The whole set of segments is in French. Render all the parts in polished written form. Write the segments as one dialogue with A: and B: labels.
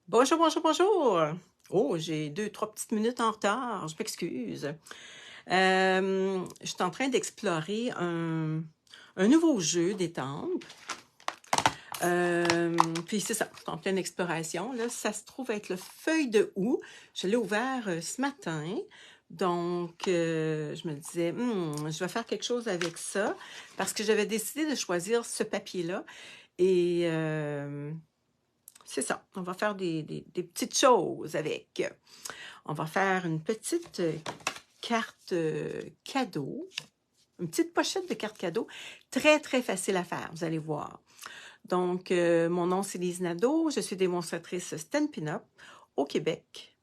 A: Bonjour, bonjour, bonjour. Oh, j'ai 2, 3 petites minutes en retard, je m'excuse. Je suis en train d'explorer un nouveau jeu d'étampes. Puis c'est ça, je suis en pleine exploration. Là, ça se trouve être le feuille de houx. Je l'ai ouvert ce matin. Donc, je me disais, je vais faire quelque chose avec ça parce que j'avais décidé de choisir ce papier-là. Et c'est ça, on va faire des petites choses avec. On va faire une petite carte cadeau, une petite pochette de carte cadeau, très, très facile à faire, vous allez voir. Donc, mon nom, c'est Lise Nadeau, je suis démonstratrice Stampin' Up au Québec.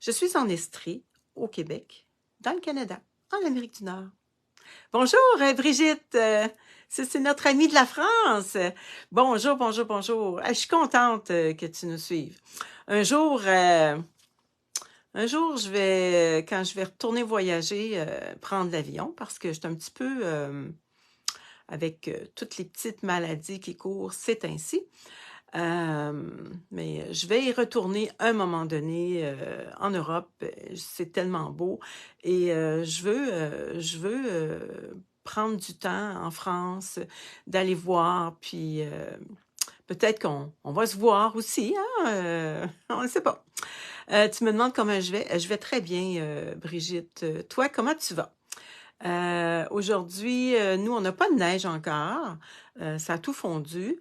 A: Je suis en Estrie, au Québec, dans le Canada, en Amérique du Nord. Bonjour, Brigitte, c'est notre amie de la France. Bonjour, bonjour, bonjour. Je suis contente que tu nous suives. Un jour, quand je vais retourner voyager, prendre l'avion, parce que j'étais un petit peu, avec toutes les petites maladies qui courent, c'est ainsi. Mais je vais y retourner un moment donné en Europe. C'est tellement beau. Et je veux prendre du temps en France, d'aller voir, puis peut-être qu'on va se voir aussi, hein? On ne sait pas. Tu me demandes comment je vais. Je vais très bien, Brigitte. Toi, comment tu vas? Aujourd'hui, nous, on n'a pas de neige encore. Ça a tout fondu.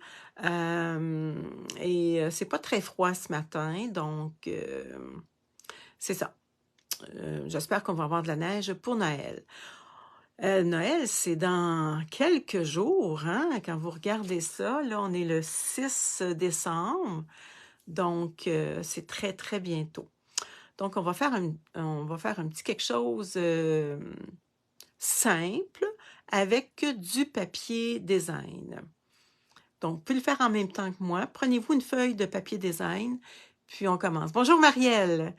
A: Et c'est pas très froid ce matin, donc c'est ça. J'espère qu'on va avoir de la neige pour Noël. Noël, c'est dans quelques jours, hein? Quand vous regardez ça, là, on est le 6 décembre, donc c'est très, très bientôt. Donc, on va faire un petit quelque chose simple avec du papier design. Donc, vous pouvez le faire en même temps que moi. Prenez-vous une feuille de papier design, puis on commence. Bonjour Marielle.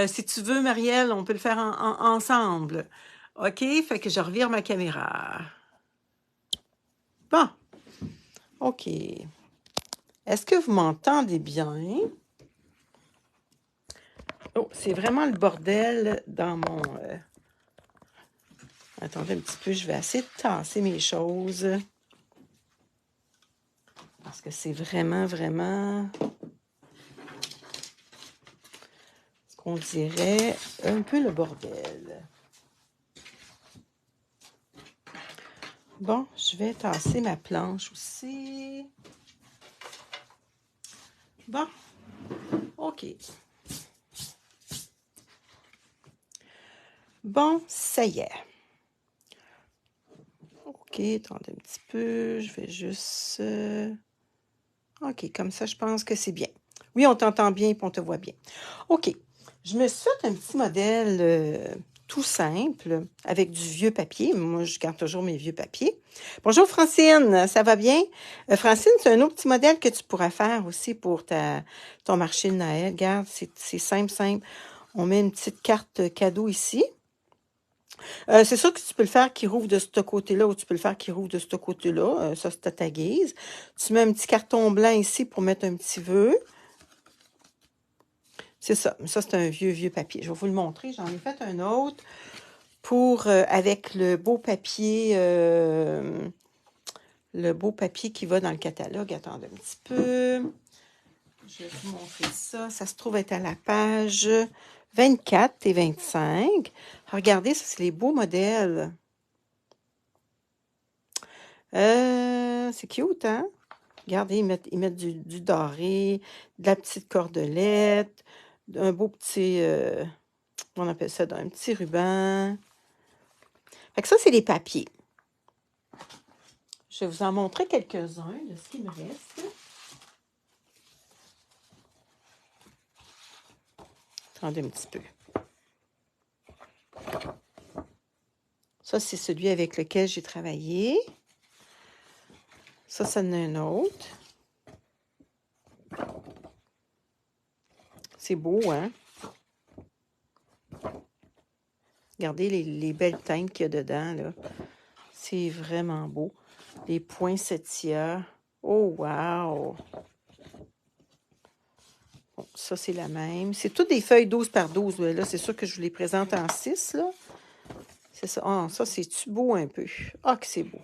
A: Si tu veux, Marielle, on peut le faire ensemble. OK? Fait que je revire ma caméra. Bon. OK. Est-ce que vous m'entendez bien? Oh, c'est vraiment le bordel dans mon... Attendez un petit peu, je vais essayer de tasser mes choses. Parce que c'est vraiment, vraiment... ce qu'on dirait un peu le bordel. Bon, je vais tasser ma planche aussi. Bon, OK. Bon, ça y est. OK, attendez un petit peu. Je vais juste... OK, comme ça, je pense que c'est bien. Oui, on t'entend bien et on te voit bien. OK. Je me suis fait un petit modèle tout simple avec du vieux papier. Moi, je garde toujours mes vieux papiers. Bonjour Francine, ça va bien? Francine, c'est un autre petit modèle que tu pourras faire aussi pour ton marché de Noël. Regarde, c'est simple, simple. On met une petite carte cadeau ici. C'est sûr que tu peux le faire qui rouvre de ce côté-là ou tu peux le faire qui rouvre de ce côté-là. Ça, c'est à ta guise. Tu mets un petit carton blanc ici pour mettre un petit vœu. C'est ça. Ça, c'est un vieux, vieux papier. Je vais vous le montrer. J'en ai fait un autre pour avec le beau papier qui va dans le catalogue. Attendez un petit peu. Je vais vous montrer ça. Ça se trouve être à la page 24 et 25. Regardez, ça, c'est les beaux modèles. C'est cute, hein? Regardez, ils mettent du doré, de la petite cordelette, un beau petit, on appelle ça, un petit ruban. Fait que ça, c'est les papiers. Je vais vous en montrer quelques-uns de ce qu'il me reste. Attendez un petit peu. Ça, c'est celui avec lequel j'ai travaillé. Ça en a un autre. C'est beau, hein? Regardez les belles teintes qu'il y a dedans, là. C'est vraiment beau. Les poinsettias. Oh, wow! ça, c'est la même. C'est toutes des feuilles 12 par 12. Là, c'est sûr que je vous les présente en 6, là. C'est ça. Ah, ça, c'est-tu beau un peu? Ah, que c'est beau.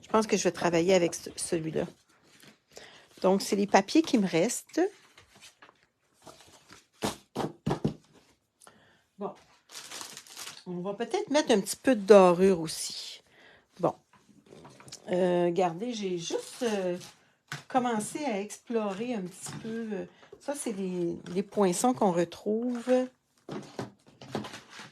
A: Je pense que je vais travailler avec celui-là. Donc, c'est les papiers qui me restent. Bon. On va peut-être mettre un petit peu de dorure aussi. Bon. Regardez, j'ai juste commencé à explorer un petit peu. Ça, c'est les poinçons qu'on retrouve.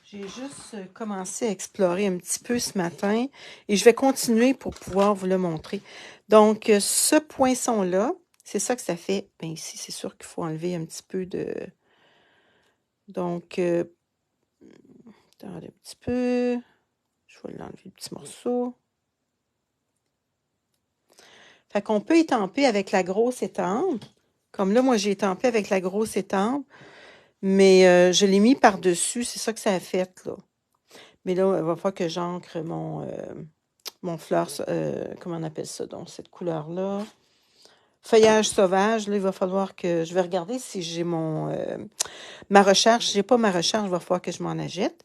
A: J'ai juste commencé à explorer un petit peu ce matin et je vais continuer pour pouvoir vous le montrer. Donc, ce poinçon-là, c'est ça que ça fait. Bien, ici, c'est sûr qu'il faut enlever un petit peu de... Donc, attendez un petit peu. Je vais l'enlever le petit morceau. Fait qu'on peut étamper avec la grosse étampe. Comme là, moi, j'ai étampé avec la grosse étampe. Mais je l'ai mis par-dessus. C'est ça que ça a fait, là. Mais là, il va falloir que j'ancre mon fleur, comment on appelle ça, donc, cette couleur-là. Feuillage sauvage, là, il va falloir que... Je vais regarder si j'ai ma recherche. Si j'ai pas ma recherche, il va falloir que je m'en achète.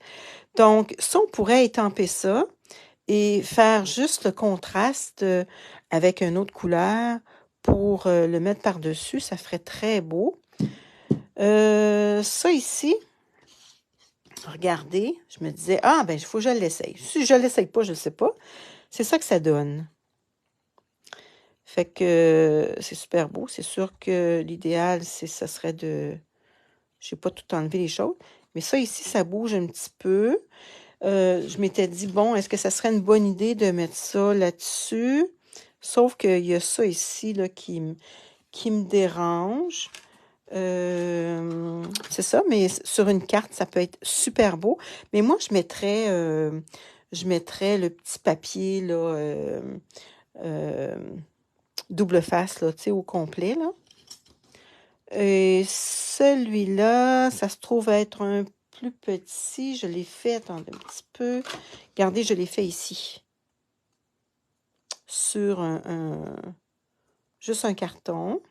A: Donc, ça, on pourrait étamper ça et faire juste le contraste avec une autre couleur pour le mettre par-dessus. Ça ferait très beau. Ça ici, regardez, je me disais, ah, ben, il faut que je l'essaye. Si je ne l'essaye pas, je ne sais pas. C'est ça que ça donne. Fait que c'est super beau. C'est sûr que l'idéal, ça serait de... Je n'ai pas tout enlevé les choses. Mais ça ici, ça bouge un petit peu. Je m'étais dit, bon, est-ce que ça serait une bonne idée de mettre ça là-dessus? Sauf qu'il y a ça ici là, qui me dérange. C'est ça, mais sur une carte, ça peut être super beau. Mais moi, je mettrais le petit papier là, double face, là, tu sais, au complet, là. Et celui-là, ça se trouve être un plus petit. Je l'ai fait, attendez un petit peu. Regardez, je l'ai fait ici. Sur juste un carton.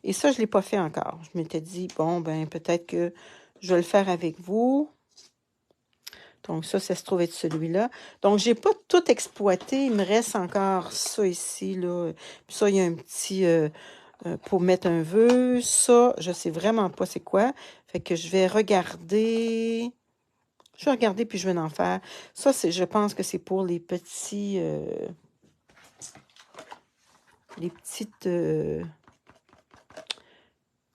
A: Et ça, je ne l'ai pas fait encore. Je m'étais dit, bon, ben peut-être que je vais le faire avec vous. Donc, ça se trouve être celui-là. Donc, je n'ai pas tout exploité. Il me reste encore ça ici, là. Puis ça, il y a un petit... pour mettre un vœu. Ça, je ne sais vraiment pas c'est quoi. Fait que je vais regarder. Je vais regarder puis je vais en faire. Ça, je pense que c'est pour les petits... les petites...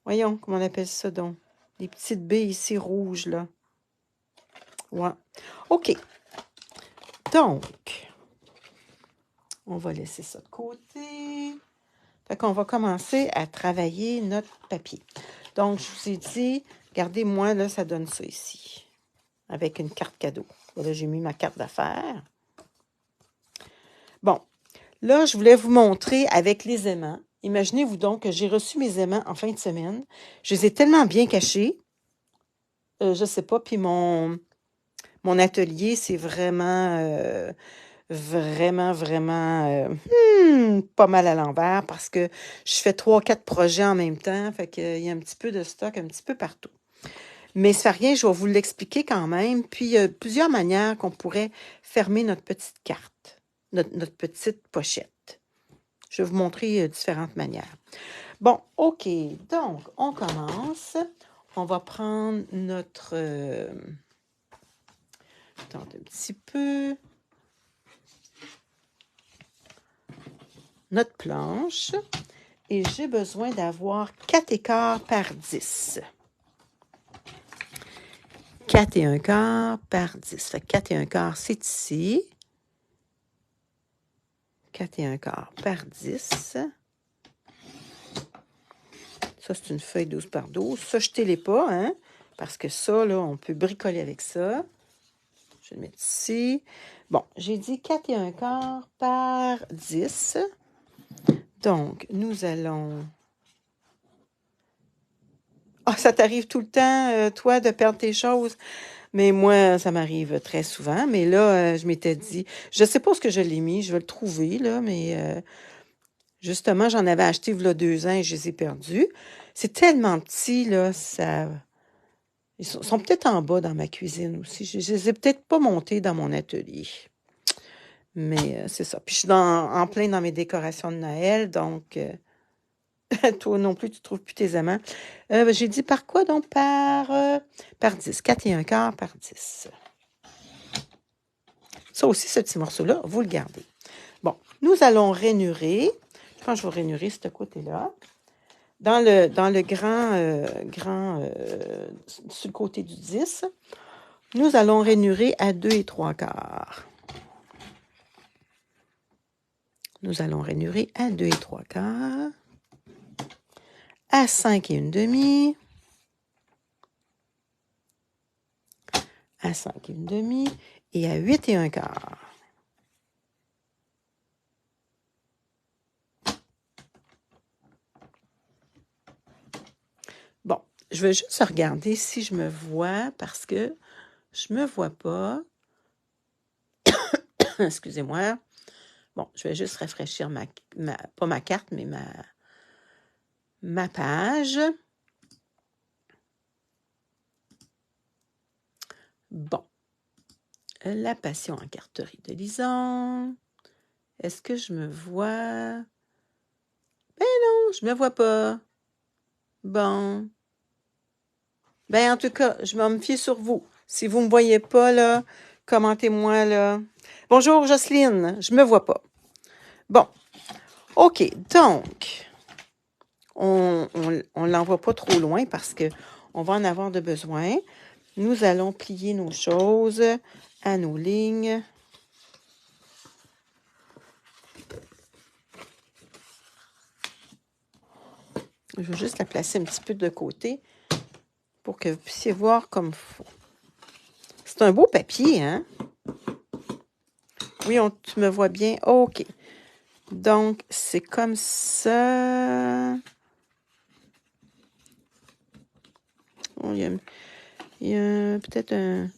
A: voyons, comment on appelle ça donc? Les petites baies ici rouges, là. Ouais. OK. Donc, on va laisser ça de côté. Fait qu'on va commencer à travailler notre papier. Donc, je vous ai dit, regardez-moi, là, ça donne ça ici. Avec une carte cadeau. Là, j'ai mis ma carte d'affaires. Bon. Là, je voulais vous montrer avec les aimants. Imaginez-vous donc que j'ai reçu mes aimants en fin de semaine. Je les ai tellement bien cachés. Je sais pas. Puis mon atelier, c'est vraiment, vraiment pas mal à l'envers parce que je fais 3-4 projets en même temps. Fait qu'il y a un petit peu de stock un petit peu partout. Mais ça fait rien, je vais vous l'expliquer quand même. Puis, il y a plusieurs manières qu'on pourrait fermer notre petite carte, notre petite pochette. Je vais vous montrer différentes manières. Bon, OK. Donc, on commence. On va prendre notre... attendez un petit peu. Notre planche. Et j'ai besoin d'avoir 4 écarts par 10. 4 et 1 quart par 10. Fait que 4 et 1 quart, c'est ici. 4 et 1 quart par 10. Ça, c'est une feuille 12 par 12. Ça, jetez-les pas, hein? Parce que ça, là, on peut bricoler avec ça. Je vais le mettre ici. Bon, j'ai dit 4 et 1 quart par 10. Donc, nous allons... Ah, ça t'arrive tout le temps, toi, de perdre tes choses? Mais moi, ça m'arrive très souvent. Mais là, je m'étais dit... Je sais pas ce que je l'ai mis. Je vais le trouver, là, mais... justement, j'en avais acheté il y a 2 ans et je les ai perdus. C'est tellement petit, là, ça... Ils sont peut-être en bas dans ma cuisine aussi. Je les ai peut-être pas montés dans mon atelier. Mais c'est ça. Puis je suis en plein dans mes décorations de Noël, donc toi non plus, tu trouves plus tes amants. J'ai dit par quoi donc? Par 10. 4 et un quart par 10. Ça aussi, ce petit morceau-là, vous le gardez. Bon, nous allons rainurer. Je pense que je vais rainurer ce côté-là. Dans le grand sur le côté du 10, nous allons rainurer à 2 et 3 quarts. Nous allons rainurer à 2 et 3 quarts, à 5 et une demi, à 5 et une demi et à 8 et un quart. Bon, je vais juste regarder si je me vois parce que je me vois pas. Excusez-moi. Bon, je vais juste rafraîchir pas ma carte, mais ma page. Bon. La passion en carterie de Lison. Est-ce que je me vois? Ben non, je me vois pas. Bon. Ben en tout cas, je vais me fier sur vous. Si vous me voyez pas, là, commentez-moi, là. Bonjour, Jocelyne, je me vois pas. Bon. OK, donc, on l'envoie pas trop loin parce que on va en avoir de besoin. Nous allons plier nos choses à nos lignes. Je vais juste la placer un petit peu de côté pour que vous puissiez voir comme il faut. C'est un beau papier, hein? Oui, tu me vois bien? OK. Donc, c'est comme ça. Oh, il y a peut-être un...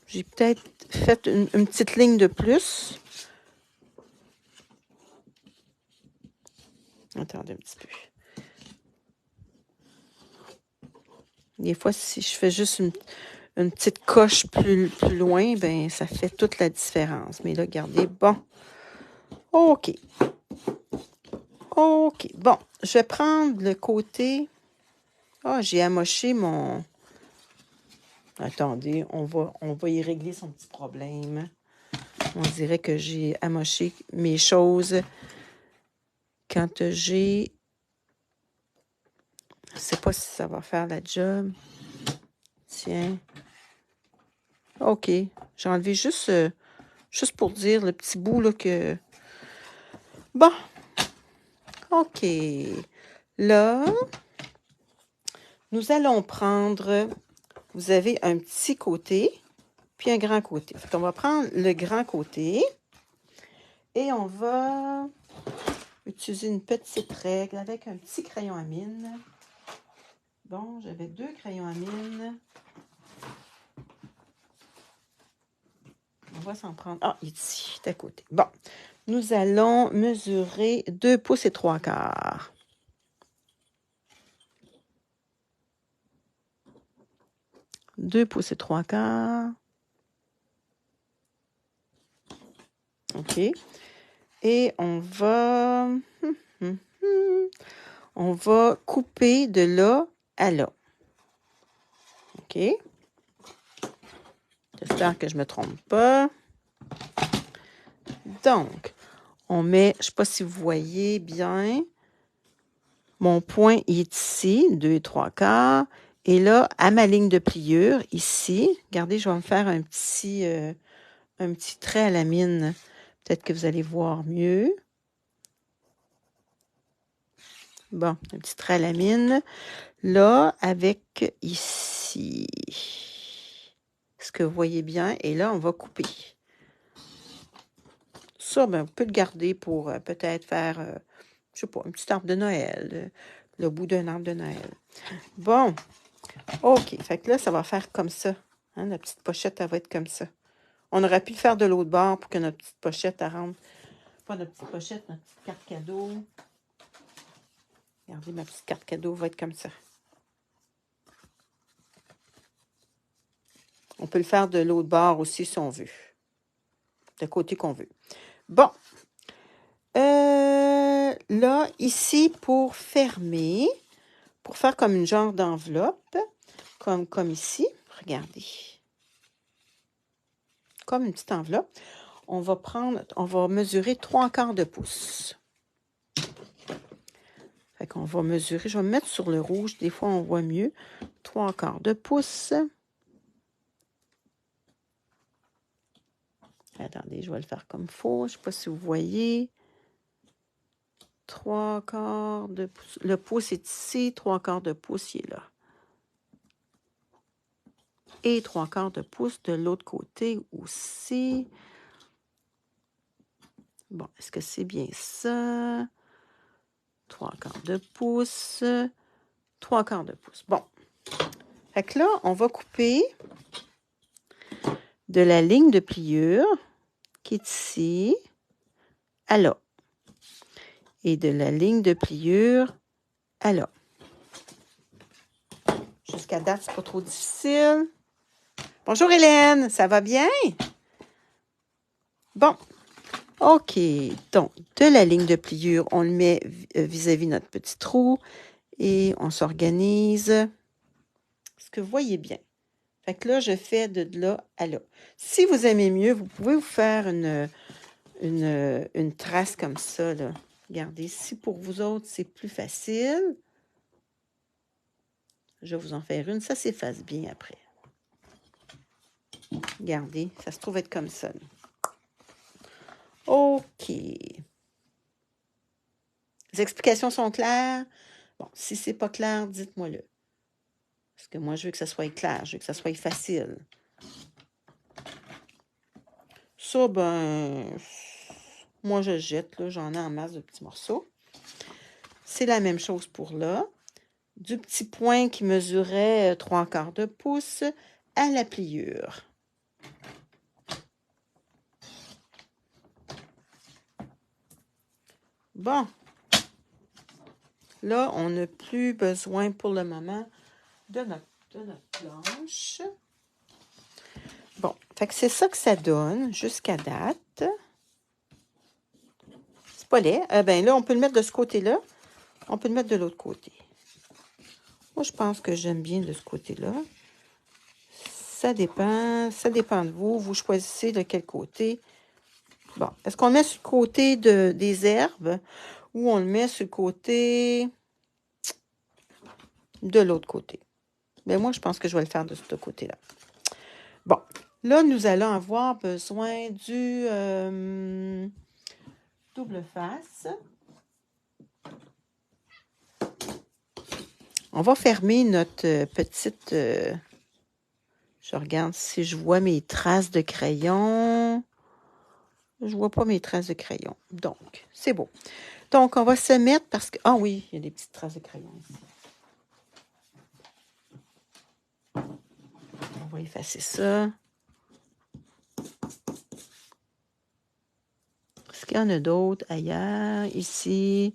A: J'ai peut-être fait une petite ligne de plus. Attendez un petit peu. Des fois, si je fais juste une petite coche plus loin, ben ça fait toute la différence. Mais là, regardez, bon. OK. OK. Bon, je vais prendre le côté... Ah, j'ai amoché mon... Attendez, on va y régler son petit problème. On dirait que j'ai amoché mes choses quand j'ai... Je ne sais pas si ça va faire la job. Tiens. OK. J'ai enlevé juste pour dire le petit bout là que... Bon. OK. Là, nous allons prendre... Vous avez un petit côté, puis un grand côté. Fait qu'on va prendre le grand côté et on va utiliser une petite règle avec un petit crayon à mine. Bon, j'avais 2 crayons à mine. On va s'en prendre... Ah, ici, à côté. Bon, nous allons mesurer 2 pouces et 3 quarts. Deux pouces et 3 quarts. OK. Et on va couper de là à là. OK. J'espère que je ne me trompe pas. Donc, on met, je ne sais pas si vous voyez bien, mon point est ici, 2 et 3 quarts. Et là, à ma ligne de pliure, ici, regardez, je vais me faire un petit trait à la mine. Peut-être que vous allez voir mieux. Bon, un petit trait à la mine. Là, avec ici. Est-ce que vous voyez bien? Et là, on va couper. Ça, ben, vous pouvez le garder pour peut-être faire, je sais pas, un petit arbre de Noël. Le bout d'un arbre de Noël. Bon. OK. Fait que là, ça va faire comme ça. Hein, la petite pochette, elle va être comme ça. On aurait pu le faire de l'autre bord pour que notre petite pochette, elle rentre. Pas notre petite pochette, notre petite carte cadeau. Regardez, ma petite carte cadeau va être comme ça. On peut le faire de l'autre bord aussi si on veut. De côté qu'on veut. Bon. Là, ici, pour fermer, pour faire comme une genre d'enveloppe, comme ici, regardez. Comme une petite enveloppe, on va mesurer 3/4 de pouce. Fait qu'on va mesurer, je vais me mettre sur le rouge, des fois on voit mieux. 3/4 de pouce. Attendez, je vais le faire comme il faut. Je ne sais pas si vous voyez. 3/4 de pouce. Le pouce est ici, 3/4 de pouce, il est là. Et 3/4 de pouce de l'autre côté aussi. Bon, est-ce que c'est bien ça? 3/4 de pouce. 3/4 de pouce. Bon. Fait que là, on va couper de la ligne de pliure qui est ici à là. Et de la ligne de pliure à là. Jusqu'à date, c'est pas trop difficile. Bonjour Hélène, ça va bien? Bon, OK. Donc, de la ligne de pliure, on le met vis-à-vis notre petit trou et on s'organise. Est-ce que vous voyez bien? Fait que là, je fais de là à là. Si vous aimez mieux, vous pouvez vous faire une trace comme ça, là. Regardez, si pour vous autres, c'est plus facile, je vais vous en faire une. Ça s'efface bien après. Regardez, ça se trouve être comme ça. Là. OK. Les explications sont claires? Bon, si c'est pas clair, dites-moi-le. Parce que moi, je veux que ça soit clair, je veux que ça soit facile. Ça, ben, moi, je jette, là, j'en ai en masse de petits morceaux. C'est la même chose pour là. Du petit point qui mesurait 3/4 de pouce à la pliure. Bon. Là, on n'a plus besoin pour le moment de notre planche. Bon, fait que c'est ça que ça donne jusqu'à date. C'est pas laid. Ben là, on peut le mettre de ce côté-là. On peut le mettre de l'autre côté. Moi, je pense que j'aime bien de ce côté-là. Ça dépend de vous. Vous choisissez de quel côté. Bon, est-ce qu'on le met sur le côté des herbes ou on le met sur le côté de l'autre côté? Mais moi, je pense que je vais le faire de ce côté-là. Bon, là, nous allons avoir besoin du double face. On va fermer notre petite... je regarde si je vois mes traces de crayon. Je ne vois pas mes traces de crayon. Donc, c'est beau. Donc, on va se mettre parce que... Ah oui, il y a des petites traces de crayon ici. On va effacer ça. Est-ce qu'il y en a d'autres ailleurs, ici?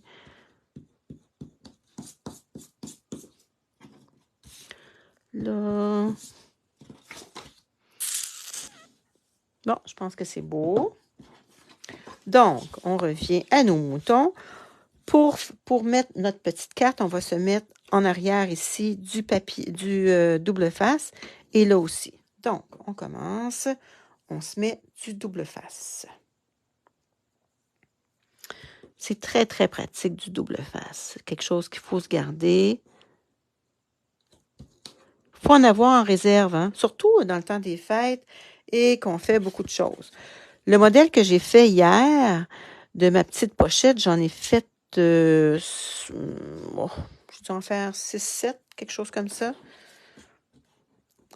A: Là. Bon, je pense que c'est beau. Donc, on revient à nos moutons. Pour mettre notre petite carte, on va se mettre en arrière ici du papier, du double face et là aussi. Donc, on commence. On se met du double face. C'est très, très pratique du double face. C'est quelque chose qu'il faut se garder. Il faut en avoir en réserve, hein? Surtout dans le temps des fêtes et qu'on fait beaucoup de choses. Le modèle que j'ai fait hier de ma petite pochette, j'en ai fait, je dois en faire 6-7, quelque chose comme ça.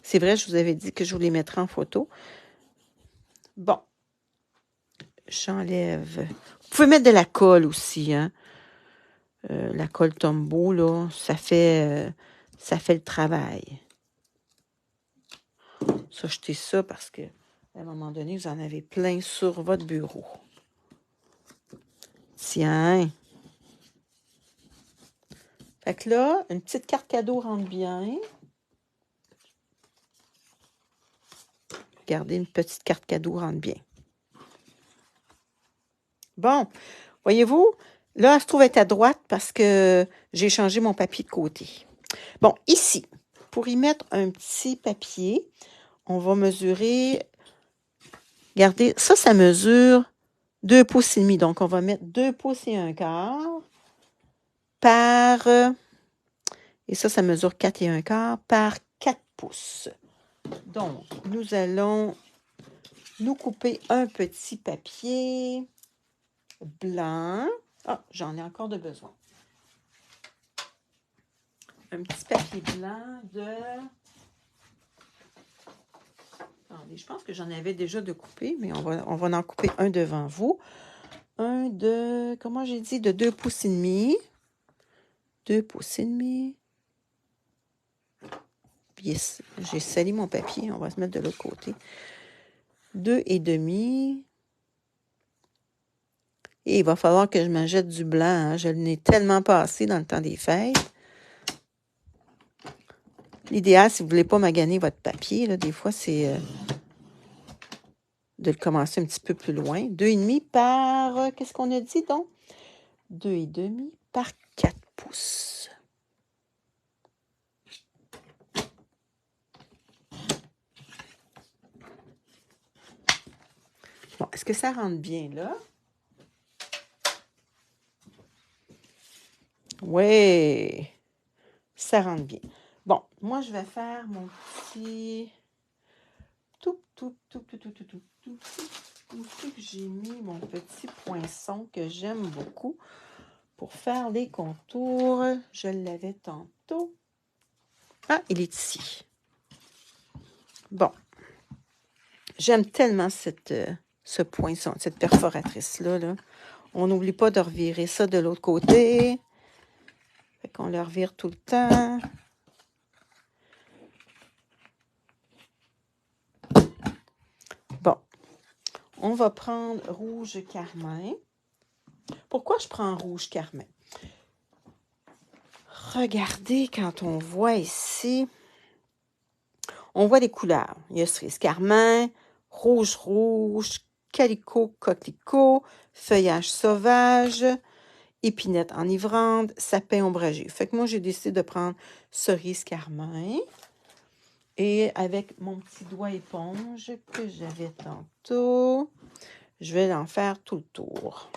A: C'est vrai, je vous avais dit que je vous les mettrais en photo. Bon, j'enlève. Vous pouvez mettre de la colle aussi, hein. La colle Tombow, là, ça fait le travail. Jetez ça parce que à un moment donné, vous en avez plein sur votre bureau. Tiens. Fait que là, une petite carte cadeau rentre bien. Regardez, une petite carte cadeau rentre bien. Bon, voyez-vous, là, elle se trouve être à droite parce que j'ai changé mon papier de côté. Bon, ici, pour y mettre un petit papier, on va mesurer, regardez, ça mesure 2 pouces et demi. Donc, on va mettre 2 pouces et un quart par, et ça mesure 4 et un quart par 4 pouces. Donc, nous allons nous couper un petit papier blanc. Ah, j'en ai encore de besoin. Un petit papier blanc de... Attendez, je pense que j'en avais déjà de couper, mais on va en couper un devant vous. Un de... Comment j'ai dit? De 2 pouces et demi. 2 pouces et demi. Yes, j'ai sali mon papier. On va se mettre de l'autre côté. 2 et demi. Et il va falloir que je m'achète du blanc. Hein. Je l'ai tellement passé dans le temps des fêtes. L'idéal, si vous ne voulez pas maganer votre papier, là, des fois, c'est de le commencer un petit peu plus loin. 2,5 par... qu'est-ce qu'on a dit, donc? 2,5 par 4 pouces. Bon, est-ce que ça rentre bien, là? Oui, ça rentre bien. Bon, moi, je vais faire mon petit... Tout que j'ai mis mon petit poinçon que j'aime beaucoup pour faire les contours. Je l'avais tantôt. Ah, il est ici. Bon. J'aime tellement ce poinçon, cette perforatrice-là. Là. On n'oublie pas de revirer ça de l'autre côté. Fait qu'on le revire tout le temps. Bon. On va prendre rouge carmin. Pourquoi je prends rouge carmin? Regardez, quand on voit ici, on voit des couleurs. Il y a cerise carmin, rouge, calicot, coquelicot, feuillage sauvage, épinette enivrante, sapin ombragé. Fait que moi, j'ai décidé de prendre cerise carmin. Et avec mon petit doigt éponge que j'avais tantôt, je vais en faire tout le tour.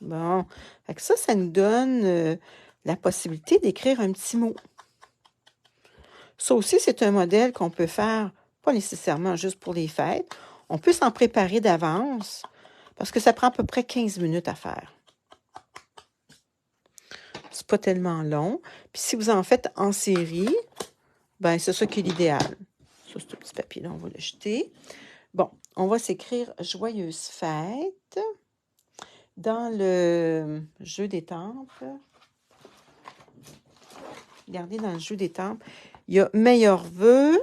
A: Bon, fait que ça nous donne la possibilité d'écrire un petit mot. Ça aussi, c'est un modèle qu'on peut faire, pas nécessairement juste pour les fêtes. On peut s'en préparer d'avance parce que ça prend à peu près 15 minutes à faire. C'est pas tellement long. Puis si vous en faites en série, ben c'est ça qui est l'idéal. Ça, c'est un petit papier-là, on va le jeter. Bon, on va s'écrire « Joyeuse fête » dans le jeu des temples. Regardez, dans le jeu des temples, il y a « Meilleurs vœux »,«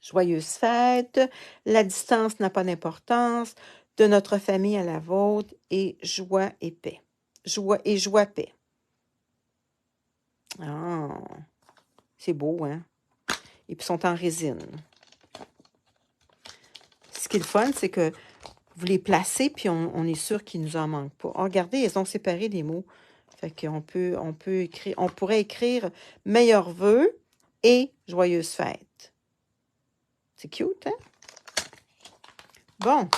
A: Joyeuse fête »,« La distance n'a pas d'importance »,« De notre famille à la vôtre » et « Joie et paix ». Joie et joie, paix. Ah, c'est beau, hein? Et puis, ils sont en résine. Ce qui est le fun, c'est que vous les placez, puis on est sûr qu'il ne nous en manque pas. Oh, regardez, ils ont séparé les mots. Fait qu'on peut écrire, on pourrait écrire « Meilleurs vœux » et « Joyeuse fête ». C'est cute, hein? Bon.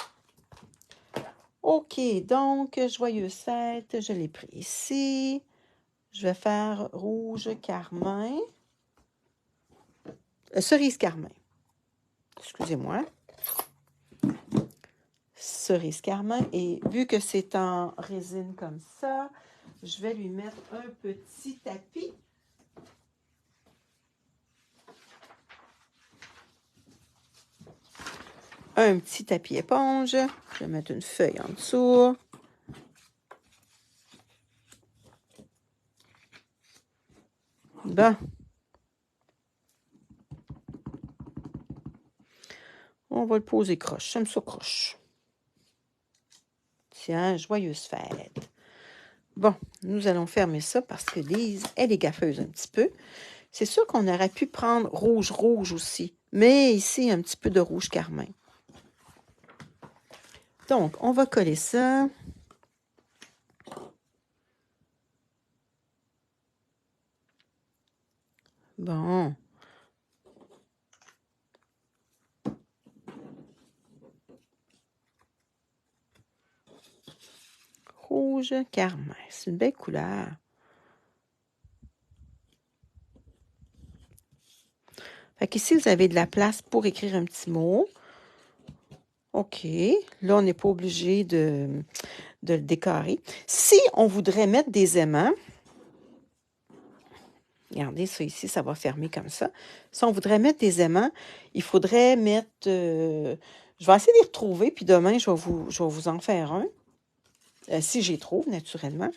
A: OK, donc, Joyeuse fête, je l'ai pris ici. Je vais faire rouge carmin. Cerise carmin. Excusez-moi. Cerise carmin. Et vu que c'est en résine comme ça, je vais lui mettre un petit tapis. Un petit tapis éponge. Je vais mettre une feuille en dessous. Bon. On va le poser croche. J'aime ça croche. Tiens, joyeuse fête. Bon, nous allons fermer ça parce que Lise, elle est gaffeuse un petit peu. C'est sûr qu'on aurait pu prendre rouge aussi, mais ici, un petit peu de rouge carmin. Donc, on va coller ça. Bon. Rouge carmin, c'est une belle couleur. Fait qu'ici, vous avez de la place pour écrire un petit mot. OK. Là, on n'est pas obligé de le décorer. Si on voudrait mettre des aimants, regardez ça ici, ça va fermer comme ça. Si on voudrait mettre des aimants, il faudrait mettre... je vais essayer de les retrouver, puis demain, je vais vous en faire un. Si j'y trouve, naturellement.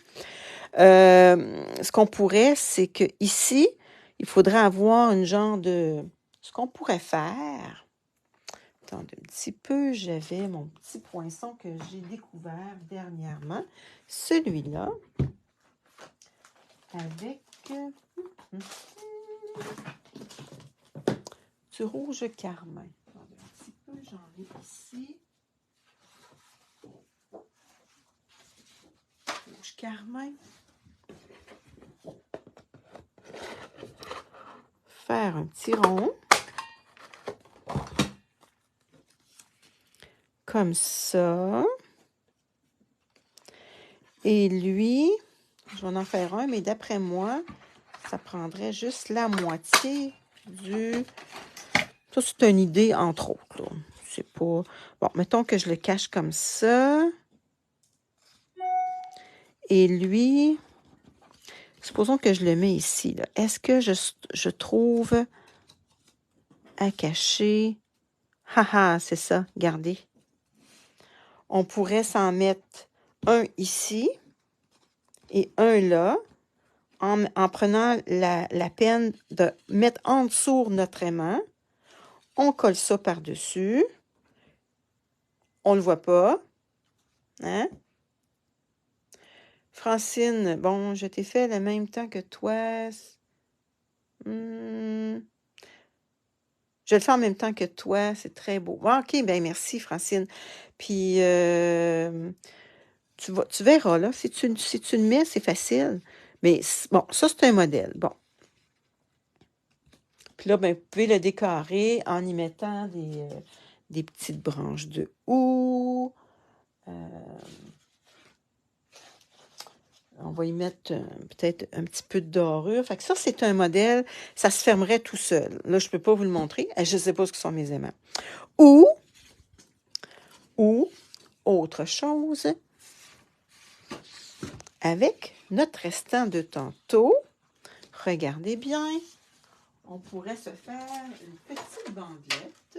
A: Ce qu'on pourrait, c'est que ici, il faudrait avoir une genre de... Ce qu'on pourrait faire... Attendez un petit peu, j'avais mon petit poinçon que j'ai découvert dernièrement. Celui-là, avec du rouge carmin. Attendez un petit peu, j'en ai ici. Rouge carmin. Faire un petit rond. Comme ça. Et lui, je vais en faire un, mais d'après moi, ça prendrait juste la moitié du... Ça, c'est une idée, entre autres, là. C'est pas... Bon, mettons que je le cache comme ça. Et lui, supposons que je le mets ici, là. Est-ce que je trouve à cacher... Haha, c'est ça, regardez. On pourrait s'en mettre un ici et un là, en prenant la peine de mettre en dessous notre aimant. On colle ça par-dessus. On ne le voit pas. Hein? Francine, bon, je t'ai fait le même temps que toi. Je le fais en même temps que toi. C'est très beau. Ah, OK, bien merci, Francine. Puis, tu verras, là. Si tu le mets, c'est facile. Mais, bon, ça, c'est un modèle. Bon. Puis là, ben, vous pouvez le décorer en y mettant des petites branches de houx. On va y mettre peut-être un petit peu de dorure. Fait que ça, c'est un modèle. Ça se fermerait tout seul. Là, je ne peux pas vous le montrer. Je ne sais pas ce que sont mes aimants. Ou, autre chose, avec notre restant de tantôt, regardez bien, on pourrait se faire une petite bandelette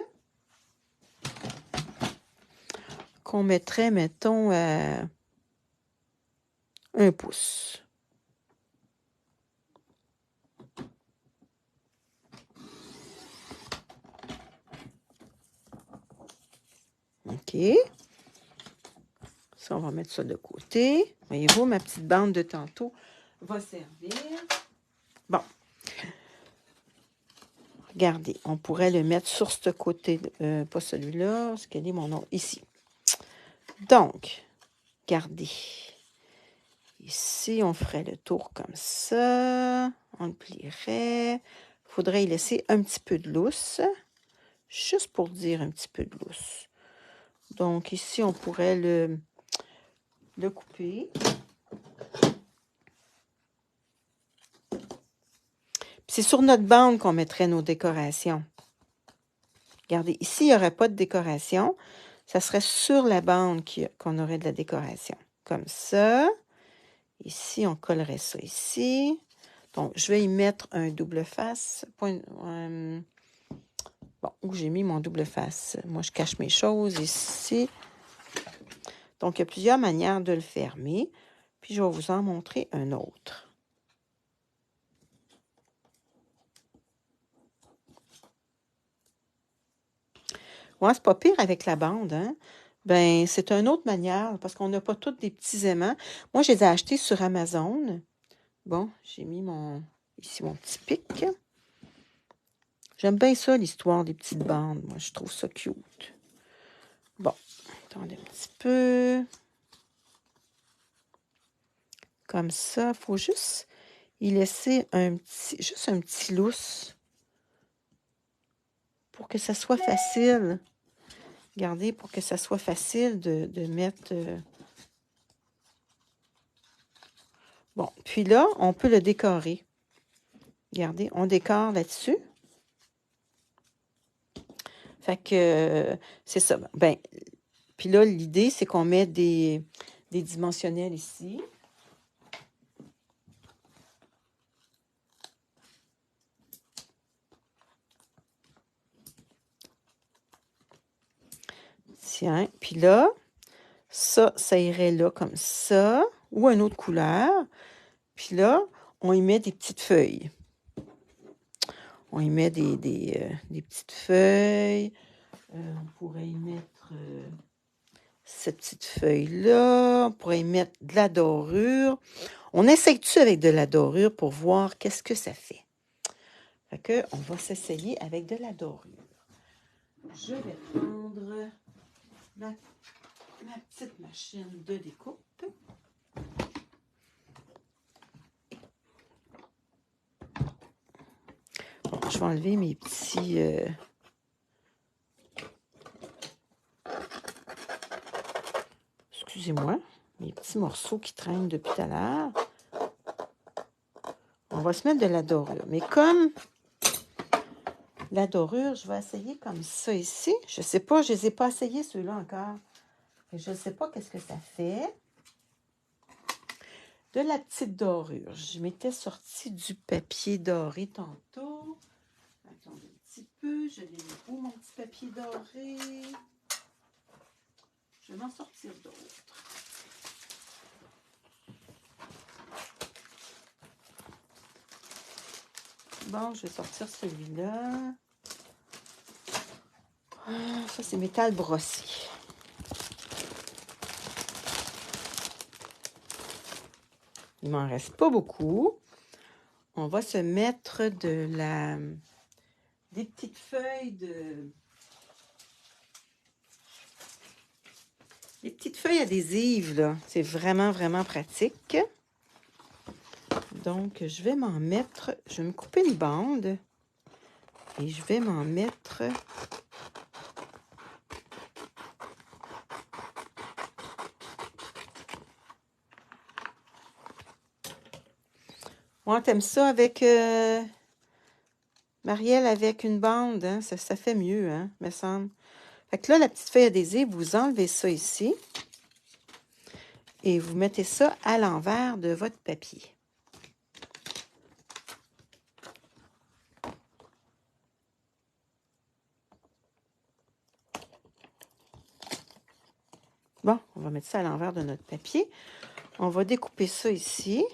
A: qu'on mettrait, mettons, à 1 pouce. OK. Ça, on va mettre ça de côté. Voyez-vous, ma petite bande de tantôt va servir. Bon. Regardez, on pourrait le mettre sur ce côté, pas celui-là, ce qu'elle est mon nom, ici. Donc, regardez. Ici, on ferait le tour comme ça. On le plierait. Il faudrait y laisser un petit peu de lousse. Juste pour dire un petit peu de lousse. Donc, ici, on pourrait le couper. C'est sur notre bande qu'on mettrait nos décorations. Regardez, ici, il n'y aurait pas de décoration. Ça serait sur la bande qu'on aurait de la décoration. Comme ça. Ici, on collerait ça ici. Donc, je vais y mettre un double face. Bon, où j'ai mis mon double face? Moi, je cache mes choses ici. Donc, il y a plusieurs manières de le fermer. Puis, je vais vous en montrer un autre. Ouais, c'est pas pire avec la bande, hein? Ben, c'est une autre manière, parce qu'on n'a pas tous des petits aimants. Moi, je les ai achetés sur Amazon. Bon, j'ai mis ici mon petit pic. J'aime bien ça, l'histoire des petites bandes. Moi, je trouve ça cute. Bon, attendez un petit peu. Comme ça, il faut juste y laisser juste un petit lousse pour que ça soit facile. Regardez, pour que ça soit facile de mettre... Bon, puis là, on peut le décorer. Regardez, on décore là-dessus. Fait que c'est ça. Ben, puis là, l'idée, c'est qu'on met des dimensionnels ici. Tiens, puis là, ça irait là comme ça, ou une autre couleur. Puis là, on y met des petites feuilles. On y met des petites feuilles. On pourrait y mettre cette petite feuille-là. On pourrait y mettre de la dorure. On essaye-tu avec de la dorure pour voir qu'est-ce que ça fait. Fait que on va s'essayer avec de la dorure. Je vais prendre ma petite machine de découpe. Bon, je vais enlever mes petits... excusez-moi, mes petits morceaux qui traînent depuis tout à l'heure. On va se mettre de la dorure. Mais comme la dorure, je vais essayer comme ça ici. Je ne sais pas, je ne les ai pas essayés ceux-là encore. Je ne sais pas qu'est-ce que ça fait. De la petite dorure. Je m'étais sorti du papier doré tantôt. Attendez un petit peu. Je l'ai mis où, mon petit papier doré? Je vais m'en sortir d'autres. Bon, je vais sortir celui-là. Ça, c'est métal brossé. Il m'en reste pas beaucoup. On va se mettre des petites feuilles des petites feuilles adhésives, là. C'est vraiment, vraiment pratique. Donc, je vais m'en mettre... Je vais me couper une bande. Et je vais m'en mettre... Ouais, t'aimes ça avec... Marielle, avec une bande, hein? Ça fait mieux, hein, me semble. Fait que là, la petite feuille adhésive, vous enlevez ça ici. Et vous mettez ça à l'envers de votre papier. Bon, on va mettre ça à l'envers de notre papier. On va découper ça ici.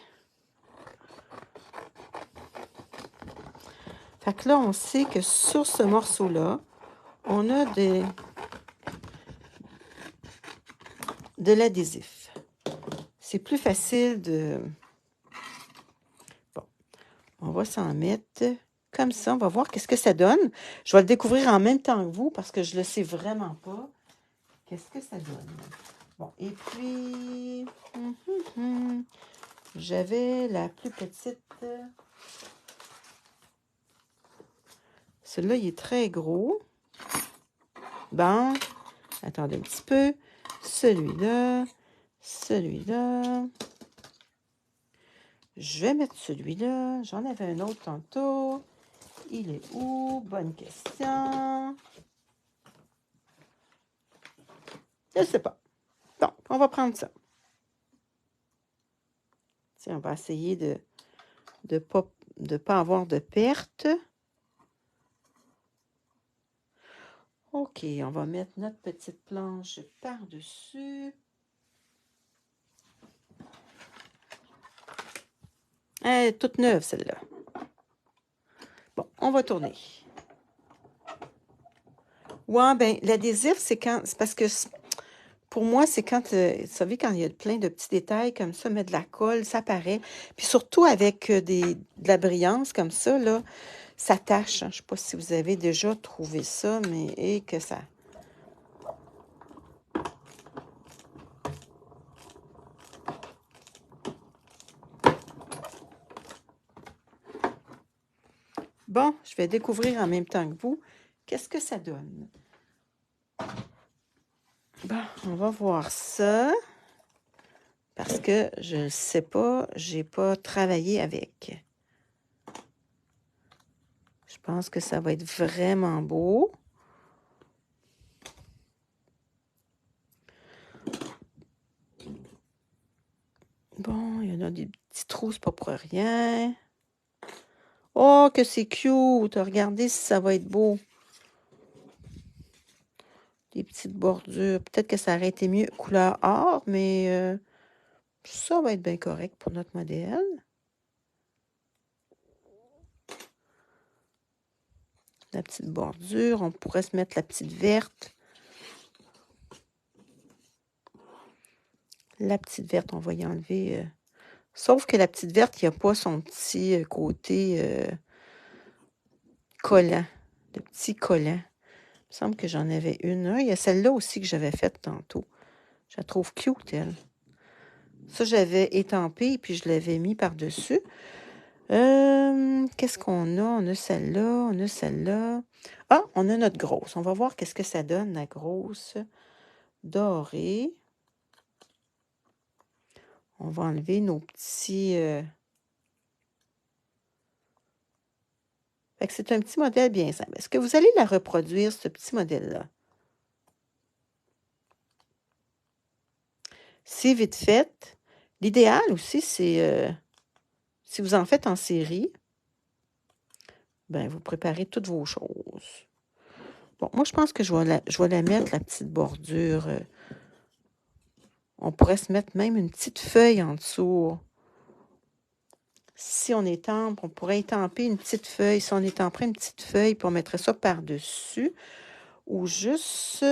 A: Fait que là, on sait que sur ce morceau-là, on a de l'adhésif. C'est plus facile de... Bon, on va s'en mettre comme ça. On va voir qu'est-ce que ça donne. Je vais le découvrir en même temps que vous parce que je ne le sais vraiment pas. Qu'est-ce que ça donne? Bon, et puis... j'avais la plus petite... Celui-là, il est très gros. Bon, attendez un petit peu. Celui-là, celui-là. Je vais mettre celui-là. J'en avais un autre tantôt. Il est où? Bonne question. Je ne sais pas. Bon, on va prendre ça. Tiens, on va essayer de pas avoir de perte. OK, on va mettre notre petite planche par-dessus. Elle est toute neuve, celle-là. Bon, on va tourner. Ouais, ben l'adhésif, c'est quand... C'est parce que pour moi, c'est quand, vous savez, quand il y a plein de petits détails comme ça, mettre de la colle, ça paraît. Puis surtout avec de la brillance comme ça, là, ça tâche. Hein. Je sais pas si vous avez déjà trouvé ça, mais et que ça... Bon, je vais découvrir en même temps que vous. Qu'est-ce que ça donne? Bon, on va voir ça. Parce que je ne sais pas, j'ai pas travaillé avec. Je pense que ça va être vraiment beau. Bon, il y en a des petits trous, c'est pas pour rien. Oh, que c'est cute! Regardez si ça va être beau. Des petites bordures. Peut-être que ça aurait été mieux couleur or, mais ça va être bien correct pour notre modèle. La petite bordure, on pourrait se mettre la petite verte. La petite verte, on va y enlever. Sauf que la petite verte, il n'y a pas son petit côté collant. Le petit collant. Il me semble que j'en avais une. Ah, il y a celle-là aussi que j'avais faite tantôt. Je la trouve cute, elle. Ça, j'avais étampé, puis je l'avais mis par-dessus. Qu'est-ce qu'on a? On a celle-là, on a celle-là. Ah, on a notre grosse. On va voir qu'est-ce que ça donne, la grosse dorée. On va enlever nos petits... Fait que c'est un petit modèle bien simple. Est-ce que vous allez la reproduire, ce petit modèle-là? C'est vite fait. L'idéal aussi, c'est... si vous en faites en série, ben vous préparez toutes vos choses. Bon, moi, je pense que je vais la mettre, la petite bordure. On pourrait se mettre même une petite feuille en dessous. Si on étampe, on pourrait étamper une petite feuille. Si on étamperait une petite feuille, puis on mettrait ça par-dessus. Ou juste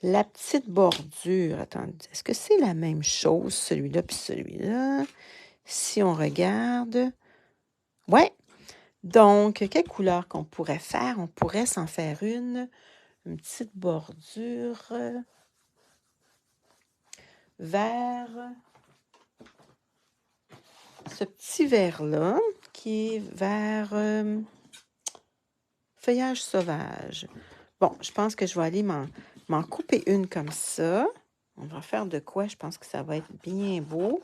A: la petite bordure. Attendez, est-ce que c'est la même chose, celui-là puis celui-là? Si on regarde... Ouais. Donc, quelle couleur qu'on pourrait faire? On pourrait s'en faire une petite bordure vert. Ce petit vert-là, qui est vert feuillage sauvage. Bon, je pense que je vais aller m'en couper une comme ça. On va faire de quoi? Je pense que ça va être bien beau.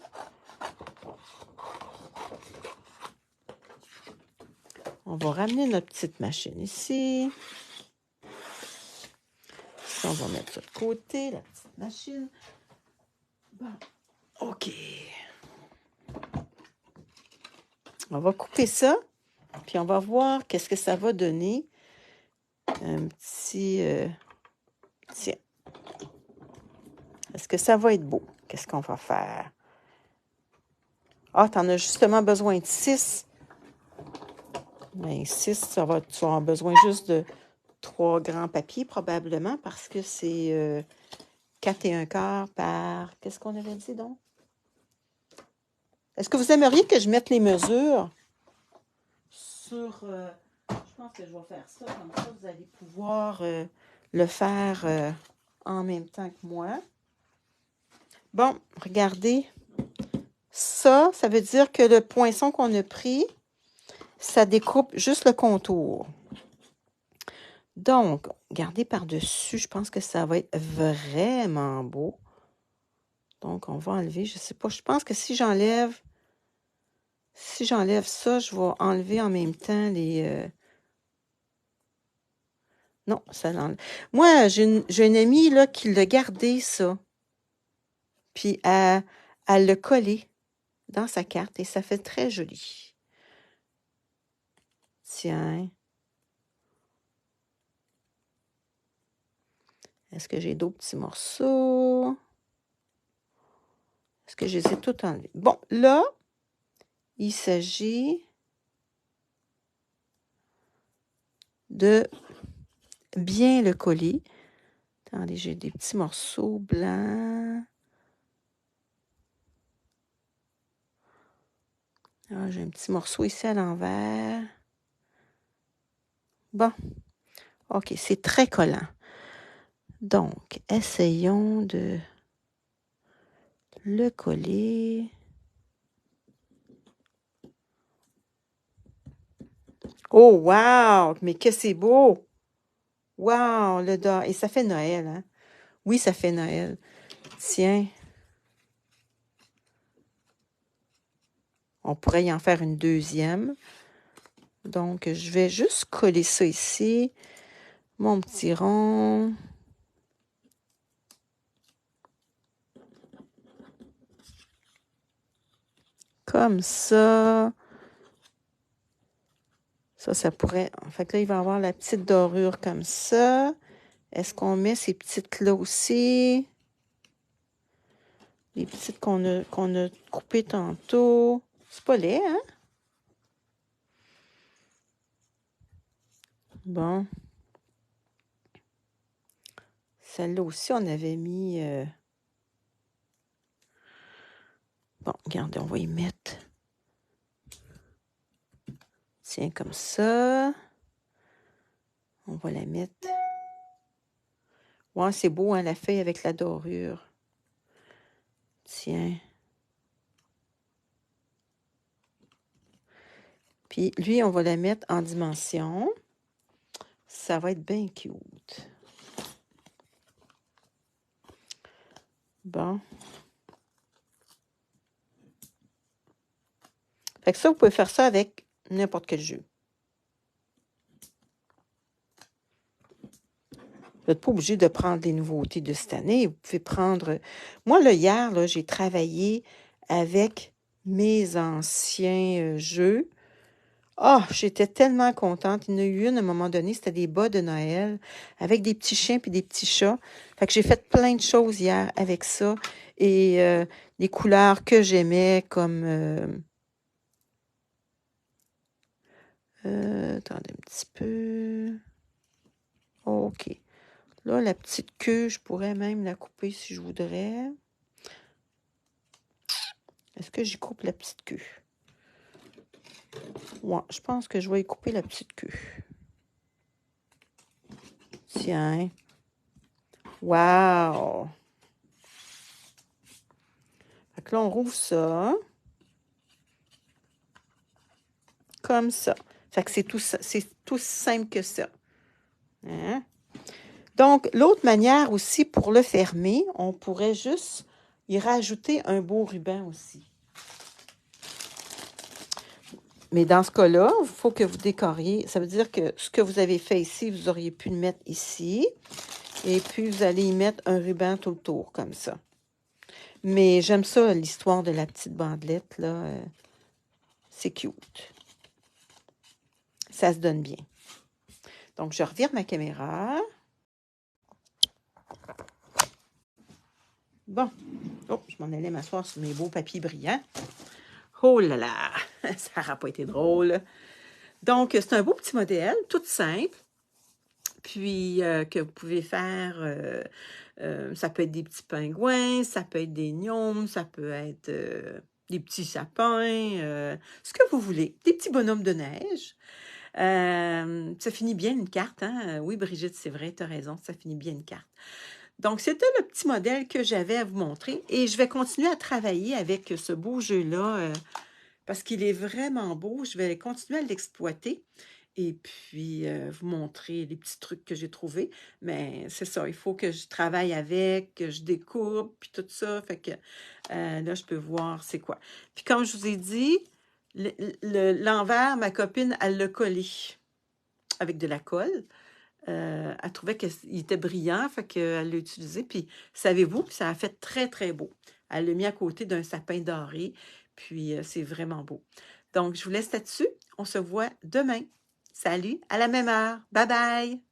A: On va ramener notre petite machine ici. Ça, on va mettre ça de côté, la petite machine. Bon, OK. On va couper ça, puis on va voir qu'est-ce que ça va donner. Un petit... tiens. Est-ce que ça va être beau? Qu'est-ce qu'on va faire? Ah, tu en as justement besoin de 6. Bien, 6, tu vas avoir besoin juste de 3 grands papiers, probablement, parce que c'est 4 et 1/4 par... Qu'est-ce qu'on avait dit, donc? Est-ce que vous aimeriez que je mette les mesures sur... je pense que je vais faire ça, comme ça, vous allez pouvoir le faire en même temps que moi. Bon, regardez. Ça veut dire que le poinçon qu'on a pris, ça découpe juste le contour. Donc, regardez par-dessus, je pense que ça va être vraiment beau. Donc, on va enlever, je sais pas, je pense que si j'enlève ça, je vais enlever en même temps les... Non, ça l'enlève. Moi, j'ai une amie là, qui l'a gardé, ça. Puis, elle l'a collé dans sa carte et ça fait très joli. Tiens. Est-ce que j'ai d'autres petits morceaux? Est-ce que je les ai tous enlevés? Bon, là, il s'agit de bien le coller. Attendez, j'ai des petits morceaux blancs. Ah, j'ai un petit morceau ici à l'envers. Bon, OK, c'est très collant. Donc, essayons de le coller. Oh, wow! Mais que c'est beau! Wow! Le dard. Et ça fait Noël, hein? Oui, ça fait Noël. Tiens. On pourrait y en faire une deuxième. Donc, je vais juste coller ça ici. Mon petit rond. Comme ça. Ça pourrait... En fait, là, il va y avoir la petite dorure comme ça. Est-ce qu'on met ces petites-là aussi? Les petites qu'on a coupées tantôt. C'est pas laid, hein? Bon. Celle-là aussi, on avait mis... Bon, regardez, on va y mettre... Tiens, comme ça. On va la mettre... Ouais, c'est beau, hein, la feuille avec la dorure. Tiens. Puis, lui, on va la mettre en dimension. Ça va être bien cute. Bon. Fait que ça, vous pouvez faire ça avec n'importe quel jeu. Vous n'êtes pas obligé de prendre des nouveautés de cette année. Vous pouvez prendre... Moi, là, hier, là, j'ai travaillé avec mes anciens jeux. Ah, j'étais tellement contente. Il y en a eu une à un moment donné, c'était des bas de Noël avec des petits chiens puis des petits chats. Fait que j'ai fait plein de choses hier avec ça. Et des couleurs que j'aimais comme... attendez un petit peu. OK. Là, la petite queue, je pourrais même la couper si je voudrais. Est-ce que j'y coupe la petite queue? Ouais, je pense que je vais y couper la petite queue. Tiens. Wow! Fait que là, on rouvre ça. Comme ça. Fait que c'est tout simple que ça. Hein? Donc, l'autre manière aussi, pour le fermer, on pourrait juste y rajouter un beau ruban aussi. Mais dans ce cas-là, il faut que vous décoriez. Ça veut dire que ce que vous avez fait ici, vous auriez pu le mettre ici. Et puis, vous allez y mettre un ruban tout le tour, comme ça. Mais j'aime ça, l'histoire de la petite bandelette, là. C'est cute. Ça se donne bien. Donc, je revire ma caméra. Bon. Oh, je m'en allais m'asseoir sur mes beaux papiers brillants. Oh là là! Ça n'aura pas été drôle. Donc, c'est un beau petit modèle, tout simple. Puis, que vous pouvez faire... ça peut être des petits pingouins, ça peut être des gnomes, ça peut être des petits sapins, ce que vous voulez. Des petits bonhommes de neige. Ça finit bien une carte, hein? Oui, Brigitte, c'est vrai, tu as raison, ça finit bien une carte. Donc, c'était le petit modèle que j'avais à vous montrer. Et je vais continuer à travailler avec ce beau jeu-là parce qu'il est vraiment beau. Je vais continuer à l'exploiter. Et puis, vous montrer les petits trucs que j'ai trouvés. Mais c'est ça, il faut que je travaille avec, que je découpe, puis tout ça. Fait que là, je peux voir c'est quoi. Puis comme je vous ai dit, l'envers, ma copine, elle l'a collé avec de la colle. Elle trouvait qu'il était brillant, fait qu'elle l'a utilisé. Puis, savez-vous, ça a fait très, très beau. Elle l'a mis à côté d'un sapin doré. Puis, c'est vraiment beau. Donc, je vous laisse là-dessus. On se voit demain. Salut, à la même heure. Bye bye!